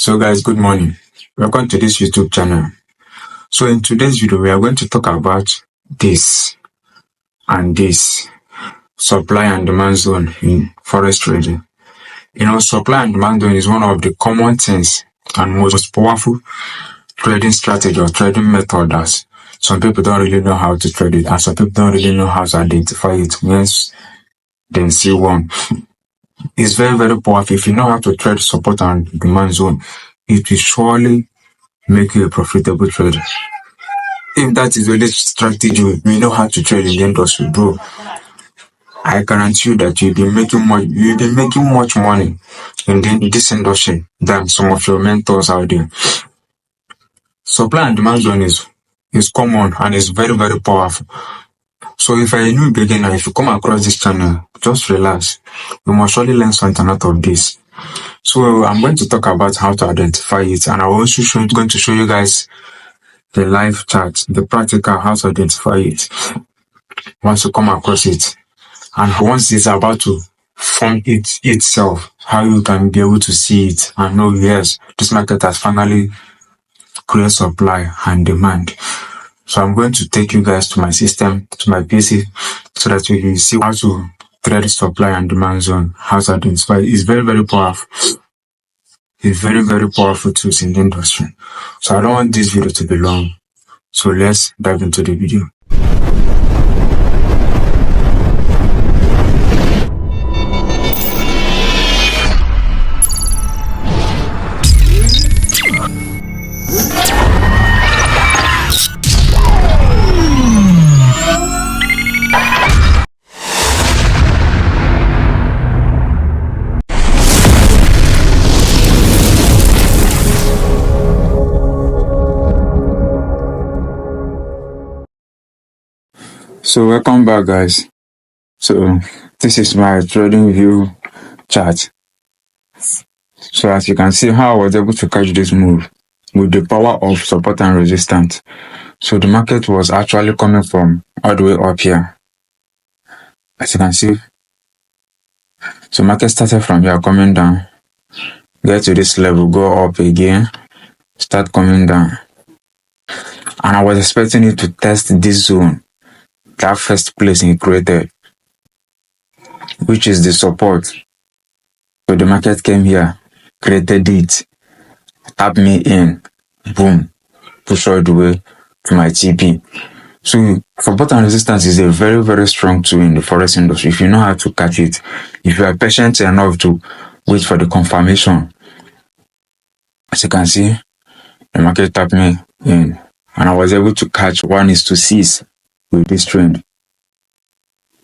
So guys, good morning. Welcome to this YouTube channel. So in today's video, we are going to talk about this and this supply and demand zone in forex trading. Supply and demand zone is one of the common things and most powerful trading strategy or trading method that some people don't really know how to trade it, and some people don't really know how to identify it once they see one. It's very, very powerful. If you know how to trade support and demand zone, it will surely make you a profitable trader. If that is the only strategy you know how to trade in the industry, bro, I guarantee you that you'll be making much money in this industry than some of your mentors out there. Supply and demand zone is common and is very, very powerful. So if you're a new beginner, if you come across this channel, just relax. You must surely learn something out of this. So I'm going to talk about how to identify it, and I'm also going to show you guys the live chart, the practical how to identify it once you come across it, and once it's about to form itself, how you can be able to see it and know, yes, this market has finally created supply and demand. So I'm going to take you guys to my system, to my PC, so that you can see how to trade supply and demand zone, how to identify it. It's very, very powerful. It's very, very powerful tools in the industry. So I don't want this video to be long. So let's dive into the video. So welcome back, guys. So this is my trading view chart. So as you can see how I was able to catch this move with the power of support and resistance. So the market was actually coming from all the way up here. As you can see. So market started from here, coming down, get to this level, go up again, start coming down. And I was expecting it to test this zone, that first place it created, which is the support. So the market came here, created it, tapped me in, boom, push all the way to my TP. So support and resistance is a very, very strong tool in the forex industry if you know how to catch it. If you are patient enough to wait for the confirmation. As you can see, the market tapped me in, and I was able to catch 1:6 with this trend.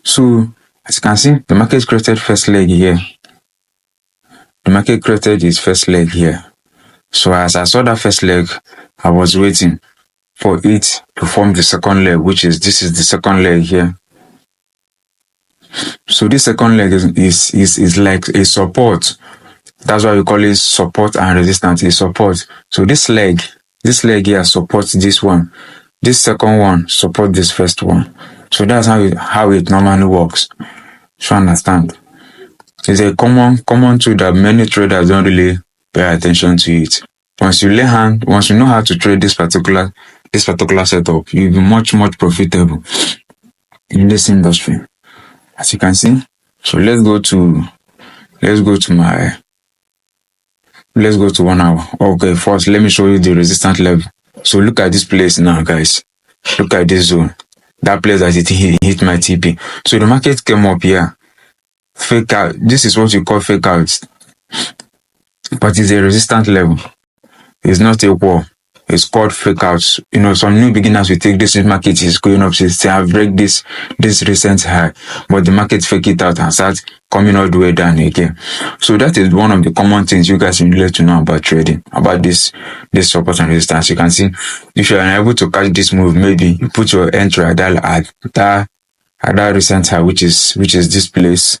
So as you can see, the market created first leg here. The market created its first leg here. So as I saw that first leg, I was waiting for it to form the second leg, this is the second leg here. So this second leg is like a support. That's why we call it support and resistance. Is support. So this leg here supports this one. This second one supports this first one. So that's how it normally works. So understand. It's a common tool that many traders don't really pay attention to it. Once you know how to trade this particular setup, you'll be much profitable in this industry. As you can see. So let's go to 1 hour. Okay, first let me show you the resistance level. So look at this place now, guys. Look at this zone. That place that it hit my TP. So the market came up here. Fake out. This is what you call fake outs. But it's a resistance level. It's not a wall. It's called fake outs. Some new beginners will take this market is going up. Say I break this recent high, but the market fake it out and start coming all the way down again. So that is one of the common things you guys need to know about trading, about this support and resistance. You can see if you are unable to catch this move, maybe you put your entry at that recent high, which is this place.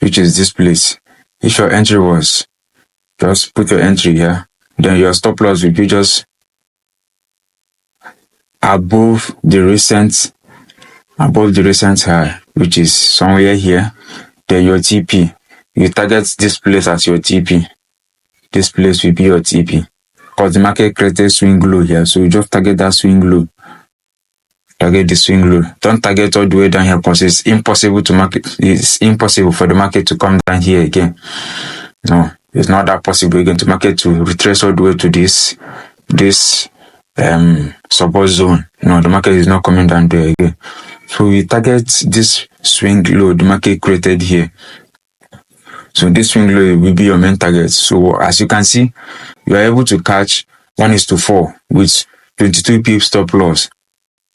If your entry was, just put your entry here. Then your stop loss will be just above the recent high, which is somewhere here. Then your TP, you target this place as your TP. this place will be your TP. Because the market created swing low here, so you just target that swing low. Target the swing low. Don't target all the way down here because it's impossible for the market to come down here again. No, it's not that possible again to market to retrace all the way to this support zone. No, the market is not coming down there again. So we target this swing low the market created here. So this swing low will be your main target. So as you can see, you are able to catch 1:4 with 22 pips stop loss.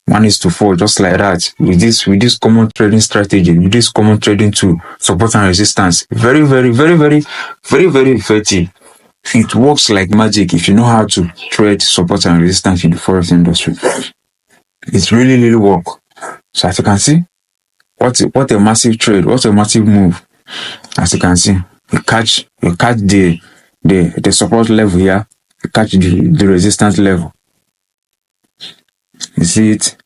1:4, just like that. With this common trading strategy, with this common trading tool, support and resistance, very, very, very, very, very, very effective. It works like magic if you know how to trade support and resistance in the forex industry. It's really, really work. So as you can see, what a massive trade, what a massive move. As you can see, you catch the support level here, you catch the resistance level. You see it?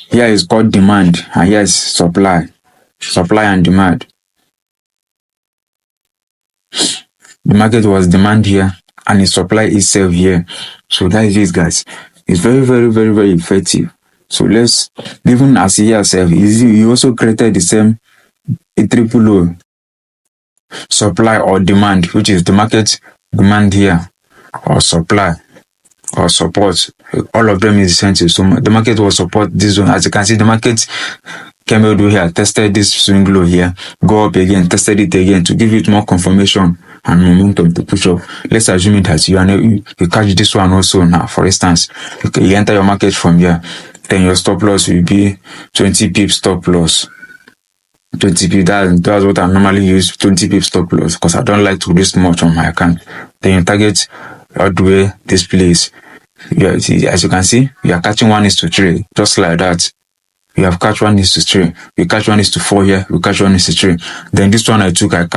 Here is called demand, and here is supply and demand. The market was demand here, and the supply itself here. So that is it, guys. It's very, very, very, very effective. So let's, even as here self, you also created the same a triple low supply or demand, which is the market demand here, or supply or support. All of them is essential. So the market will support this zone. As you can see, the market came out here, tested this swing low here, go up again, tested it again to give it more confirmation and momentum to push up. Let's assume that you catch this one also now. For instance, you enter your market from here, then your stop loss will be 20 pips stop loss. 20 pips, that's what I normally use, 20 pips stop loss, because I don't like to risk much on my account. Then you target all the way this place. As you can see, you are catching 1:3, just like that. You have catch 1:3. You catch 1:4 here. You catch 1:3. Then this one I took, I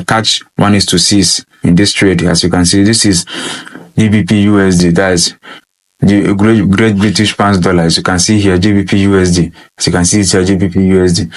catch 1:6 in this trade. As you can see, this is GBP USD. That is the Great British Pound Dollar. As you can see here, GBP USD. As you can see, it's here, GBP USD.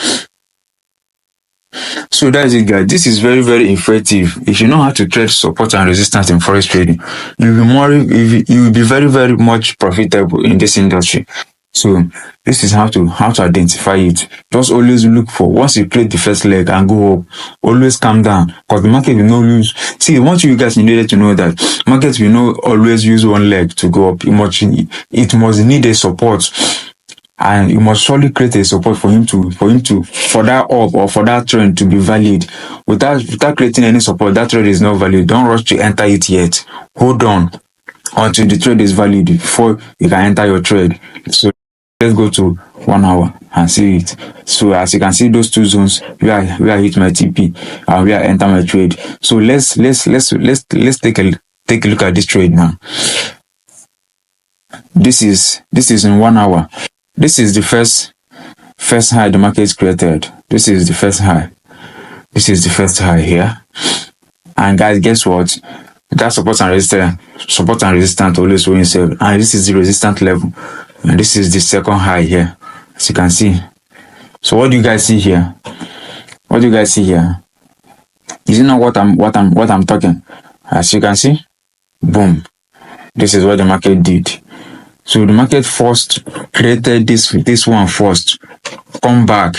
So that's it, guys. This is very, very effective. If you know how to trade support and resistance in forex trading, you will be very, very much profitable in this industry. So this is how to identify it. Just always look for, once you create the first leg and go up, always calm down, because the market will not use. See, once you guys needed to know that markets will not always use one leg to go up. It must need a support. And you must surely create a support for that up or for that trend to be valid. Without creating any support, that trade is not valid. Don't rush to enter it yet. Hold on until the trade is valid before you can enter your trade. So let's go to 1 hour and see it. So as you can see, those two zones where I hit my TP and where I enter my trade. So let's take a look at this trade now. This is in 1 hour. This is the first high the market created. This is the first high. This is the first high here. And guys, guess what? That support and resistance always showing itself. And this is the resistance level. And this is the second high here, as you can see. So what do you guys see here? What do you guys see here? Is it not what I'm talking? As you can see, boom. This is what the market did. So the market first created this one first. Come back.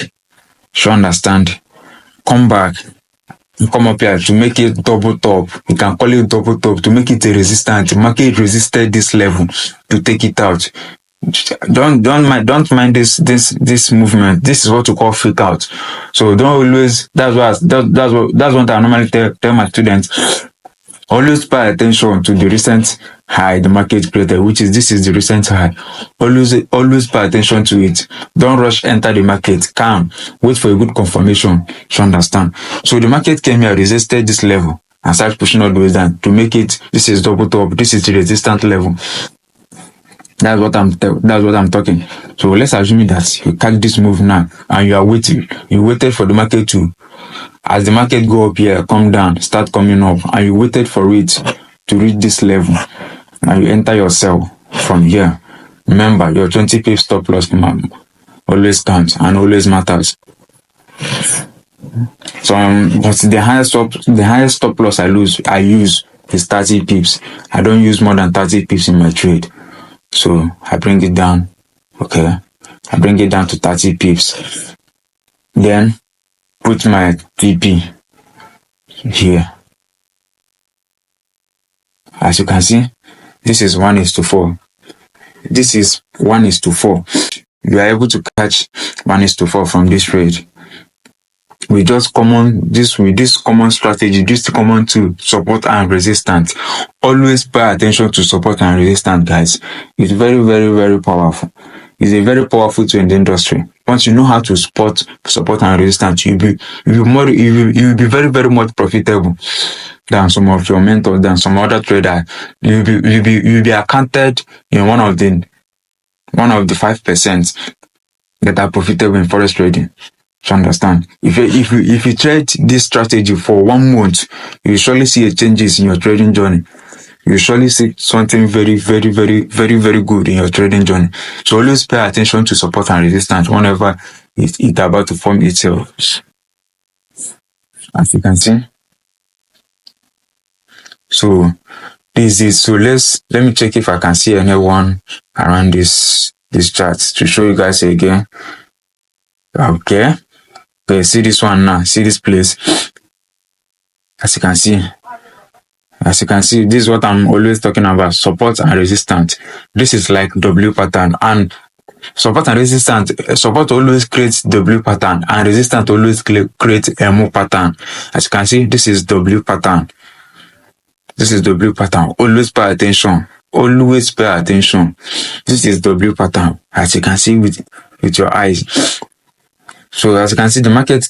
You understand? Come back. Come up here to make it double top. You can call it double top to make it a resistance. The market resisted this level to take it out. Don't mind this movement. This is what we call freak out. So don't always. That's what I normally tell my students. Always pay attention to the recent high the market created, this is the recent high. Always pay attention to it. Don't rush enter the market. Calm. Wait for a good confirmation. You understand? So the market came here, resisted this level, and started pushing all the way down to make it. This is double top. This is the resistance level. That's what I'm talking. So let's assume that you catch this move now, and you are waiting. You waited for the market to. As the market go up here, come down, start coming up, and you waited for it to reach this level, and you enter your sell from here. Remember, your 20 pip stop loss always counts and always matters. So but the highest stop loss I use is 30 pips. I don't use more than 30 pips in my trade. So I bring it down. Okay. I bring it down to 30 pips. Then put my TP here. As you can see, this is 1:4. This is 1:4. You are able to catch 1:4 from this trade. With this common strategy, this common tool, support and resistance. Always pay attention to support and resistance, guys. It's very, very, very powerful. It's a very powerful tool in the industry. Once you know how to spot support and resistance, you'll be very, very much profitable than some of your mentors, than some other traders. You'll be accounted in one of the 5% that are profitable in forex trading. You understand? If you trade this strategy for 1 month, you will surely see changes in your trading journey. You will surely see something very, very, very, very, very good in your trading journey. So always pay attention to support and resistance whenever it's about to form itself. As you can see. So let me check if I can see anyone around this chart to show you guys again. Okay, see this one now. See this place. As you can see, this is what I'm always talking about: support and resistance. This is like W pattern, and support and resistance. Support always creates W pattern, and resistance always creates MO pattern. As you can see, this is W pattern. This is W pattern. Always pay attention. Always pay attention. This is W pattern. As you can see with your eyes. So as you can see, the market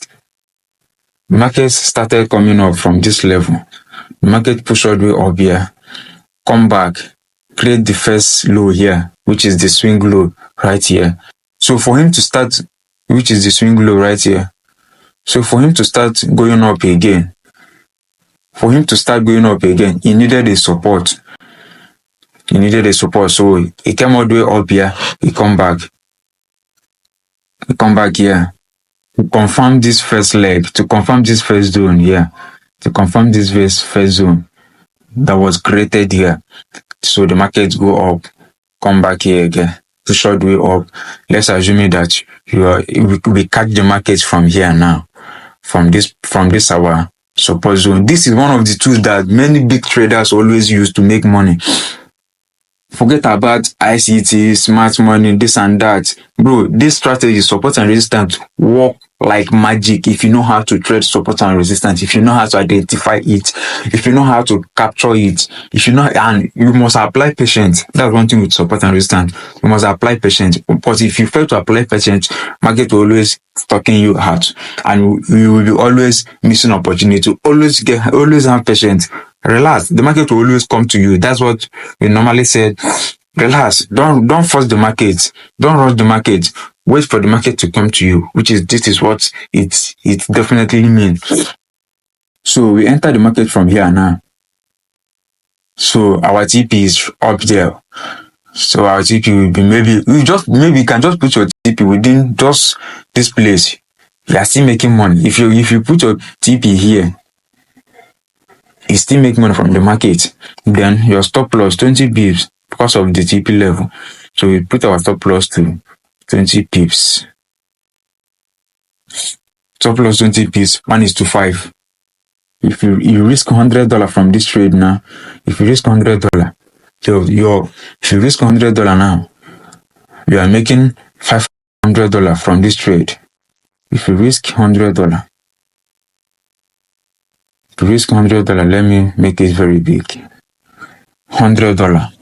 started coming up from this level. The market pushed all the way up here, come back, create the first low here, which is the swing low right here. So for him to start, which is the swing low right here. So for him to start going up again, he needed a support. So he came all the way up here, he come back here. To confirm this first leg, to confirm this first zone here, to confirm this first zone that was created here. So the markets go up, come back here again, push all the way up. Let's assume that we catch the markets from here now, from this our support zone. This is one of the tools that many big traders always use to make money. Forget about ICT, smart money, this and that. Bro, this strategy, support and resistance, work like magic if you know how to trade support and resistance, if you know how to identify it, if you know how to capture it, and you must apply patience. That's one thing with support and resistance. You must apply patience. But if you fail to apply patience, market will always stalking you out, and you will be always missing opportunity. Always have patience. Relax. The market will always come to you. That's what we normally said. Relax. Don't force the market. Don't rush the market. Wait for the market to come to you, this is what it definitely means. So we enter the market from here now. So our TP is up there. So our TP will be maybe you can just put your TP within just this place. You are still making money. If you put your TP here, you still make money from the market. Then your stop loss 20 pips because of the TP level. So we put our stop loss to 20 pips. Stop loss 20 pips, 1:5. If you risk $100 from this trade now, if you risk $100, if you risk $100 now, you are making $500 from this trade. If you risk $100, let me make it very big. $100.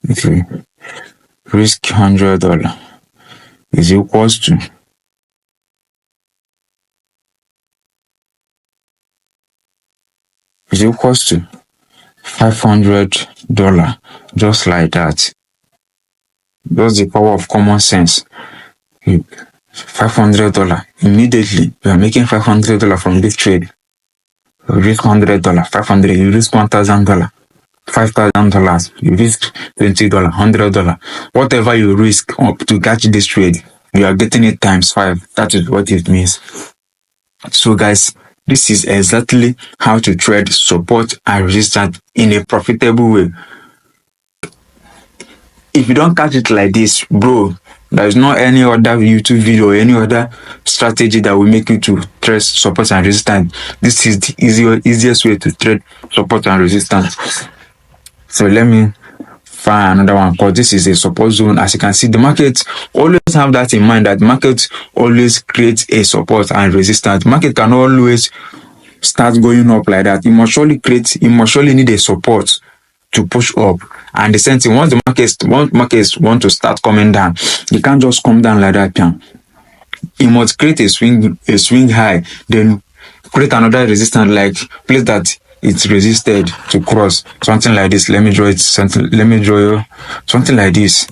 If you risk $100 is equals to $500, just like that. That's the power of common sense. $500 immediately. You are making $500 from this trade. You risk $100, 500. You risk $1,000, $5,000. You risk $20, $100. Whatever you risk up to catch this trade, you are getting it times 5. That is what it means. So guys, This is exactly how to trade support and resistance in a profitable way. If you don't catch it like this, bro, there is not any other YouTube video or any other strategy that will make you to trade support and resistance. This is the easiest way to trade support and resistance. So let me find another one, because this is a support zone. As you can see, the market always have that in mind, that the market always creates a support and resistance. The market can always start going up like that. It must surely need a support to push up. And the same thing, once markets want to start coming down, you can't just come down like that. It must create a swing high, then create another resistance, like place that it's resisted to cross, something like this. Let me draw something like this.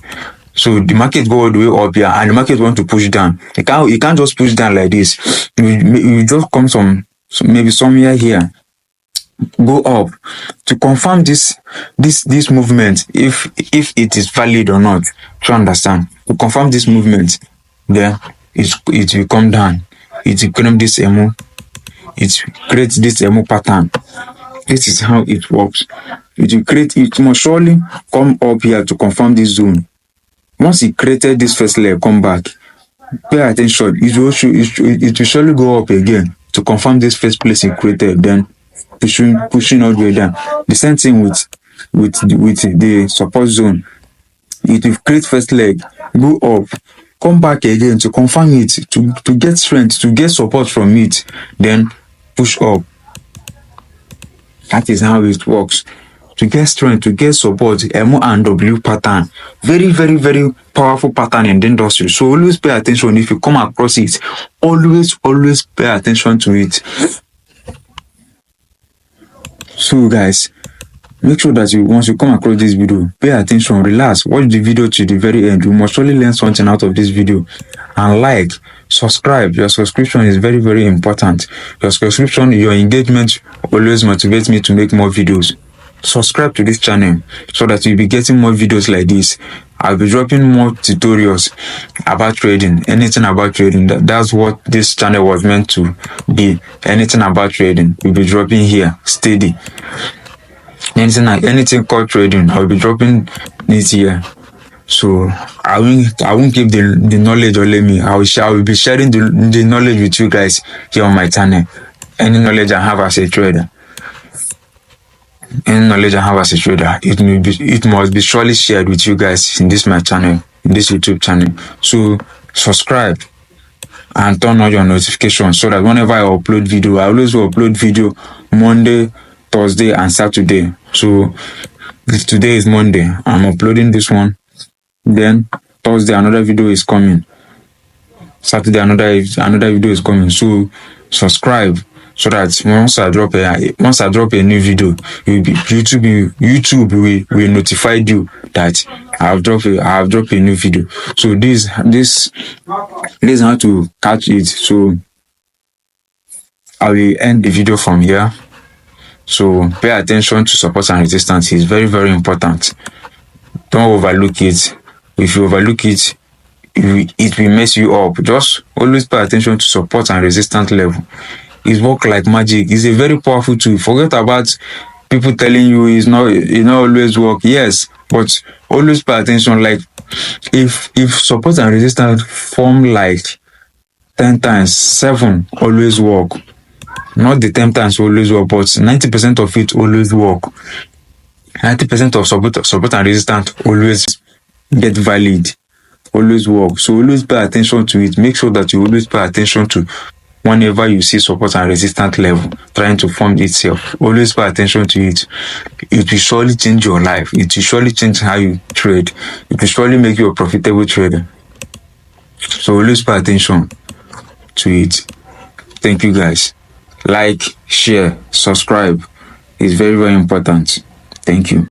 So the market go all the way up here, and the market want to push down. You can't just push down like this. You just come maybe somewhere here, go up to confirm this movement, if it is valid or not. To understand, to confirm this movement, then it will come down. It will create this emo. It creates this emo pattern. This is how it works. It must surely come up here to confirm this zone. Once it created this first layer, come back. Pay attention. It will surely go up again to confirm this first place it created, then pushing all the way down. The same thing with the support zone. It will create first leg, go up, come back again to confirm it, to get strength, to get support from it, then push up. That is how it works. To get strength, to get support, MO and W pattern. Very, very, very powerful pattern in the industry. So always pay attention. If you come across it, always pay attention to it. So guys, make sure that once you come across this video, pay attention, relax, watch the video to the very end. You must surely learn something out of this video. And subscribe. Your subscription is very, very important. Your engagement always motivates me to make more videos. Subscribe to this channel so that you'll be getting more videos like this. I'll be dropping more tutorials about trading, anything about trading. That's what this channel was meant to be. Anything about trading, we'll be dropping here steady. Anything called trading, I'll be dropping this here. So I won't keep the knowledge only me. I will be sharing the knowledge with you guys here on my channel. Any knowledge I have as a trader. It must be surely shared with you guys in this YouTube channel. So subscribe and turn on your notifications so that whenever I upload video, I always will upload video Monday, Thursday, and Saturday. So today is Monday. I'm uploading this one. Then Thursday another video is coming. Saturday another video is coming. So subscribe so that once I drop a new video, YouTube will notify you that I have dropped a new video. So this is how to catch it. So I will end the video from here. So pay attention to support and resistance. It's very, very important. Don't overlook it. If you overlook it, it will mess you up. Just always pay attention to support and resistance level. It works like magic. It's a very powerful tool. Forget about people telling you it not always work. Yes, but always pay attention. Like if support and resistance form like 10 times, 7 always work. Not the 10 times always work, but 90% of it always work. 90% of support and resistance always get valid, always work. So always pay attention to it. Make sure that you always pay attention to whenever you see support and resistance level trying to form itself. Always pay attention to it. It will surely change your life. It will surely change how you trade. It will surely make you a profitable trader. So always pay attention to it. Thank you guys. Like, share, subscribe. It's very, very important. Thank you.